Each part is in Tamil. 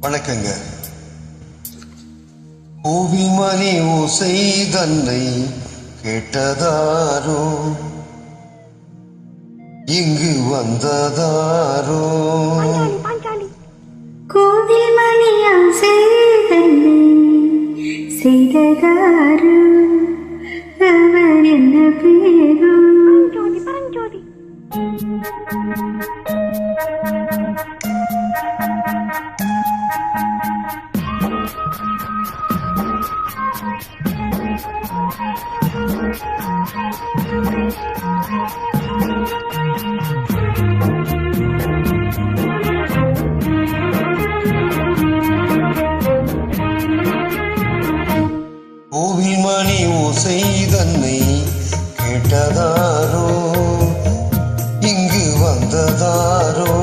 வணக்கங்க. கோவிமணி ஓசை தன்னை கேட்டதாரோ, இங்கு வந்ததாரோ? கோவில் மணி ஓசை தன்னை செய்ததாரோ, அவர் என்ன பேரோ? கோவிமணி ஓசை தன்னை கேட்டதாரோ, இங்கு வந்ததாரோ?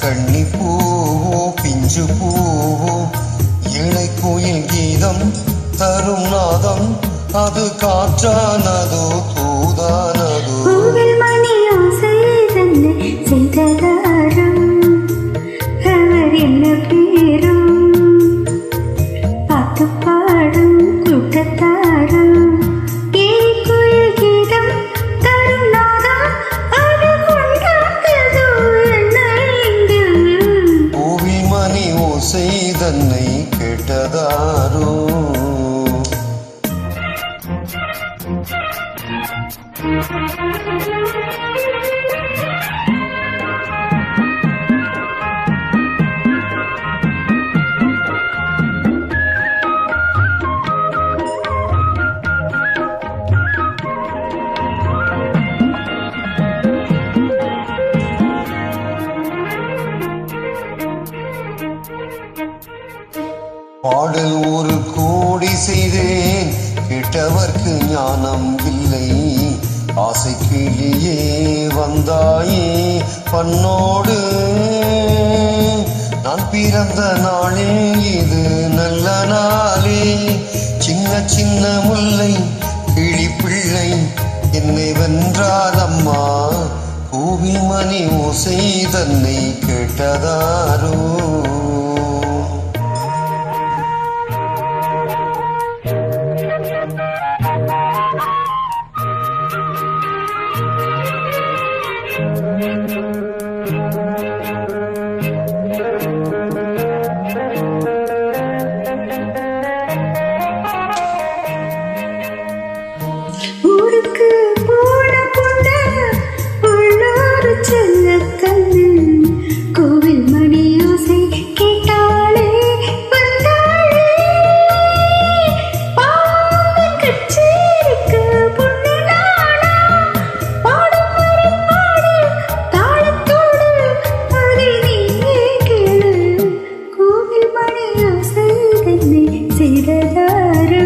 கண்ணி பூவோ பிஞ்சு பூவோ, இளை கோயில் கீதம் தரும் நாதம், அது காற்றானதோ தூதானதோ? கோவில் மணி ஓசை தன்னை செய்ததாரோ, அவர் என்ன பேரோ? பாட்டு பாடும் கூட்டத்தாரோ, கோயில் கீதம் தரும் நாதம், அது கொண்டாடுதோ என்ன? கோவில் மணி ஓசை தன்னை கேட்டதாரோ? பாடல் ஒரு கோடி செய்தேன், கேட்டவர்க்கு ஞானம் இல்லை. ஆசை கிளியே வந்தாயே பண்ணோடு, நான் பிறந்த நாளே இது நல்ல நாளே. சின்ன சின்ன முல்லை கிளி பிள்ளை என்னை வென்றாலம்மா, கோவிமணி ஓசை தன்னை கேட்டதாரோ? ஊருக்கு போன பொண்ணு உள்ளூர் செல்ல கண்ணு, கோவில் மணி ஓசை கேட்டாலே வந்தாளே. பாட்டு கச்சேரிக்கு பொண்ணு நானா, பாடும் வரை பாடு தாளத்தோடு, அதை நீயே கேளு. கோவில் மணி ஓசை தன்னை செய்ததாரோ?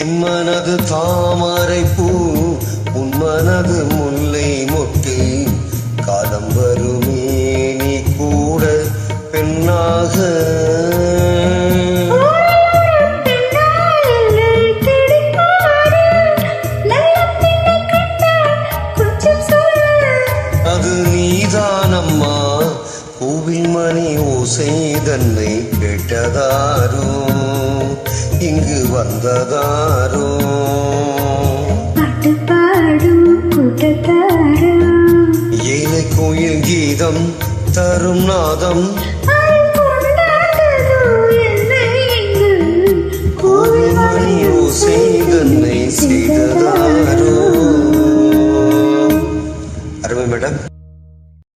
என் மனது தாமரை பூ, உன் மனது முல்லை மொட்டு. காலம் வருமே நீ கூட பெண்ணாக, அது நீதானம்மா. கோவில் மணி ஓசை தன்னை கேட்டதாரோ, இங்கு வந்ததாரோ? பாட்டு பாடும் கூட்டத்தாரோ, ஏழை கோயில் கீதம் தரும் நாதம்,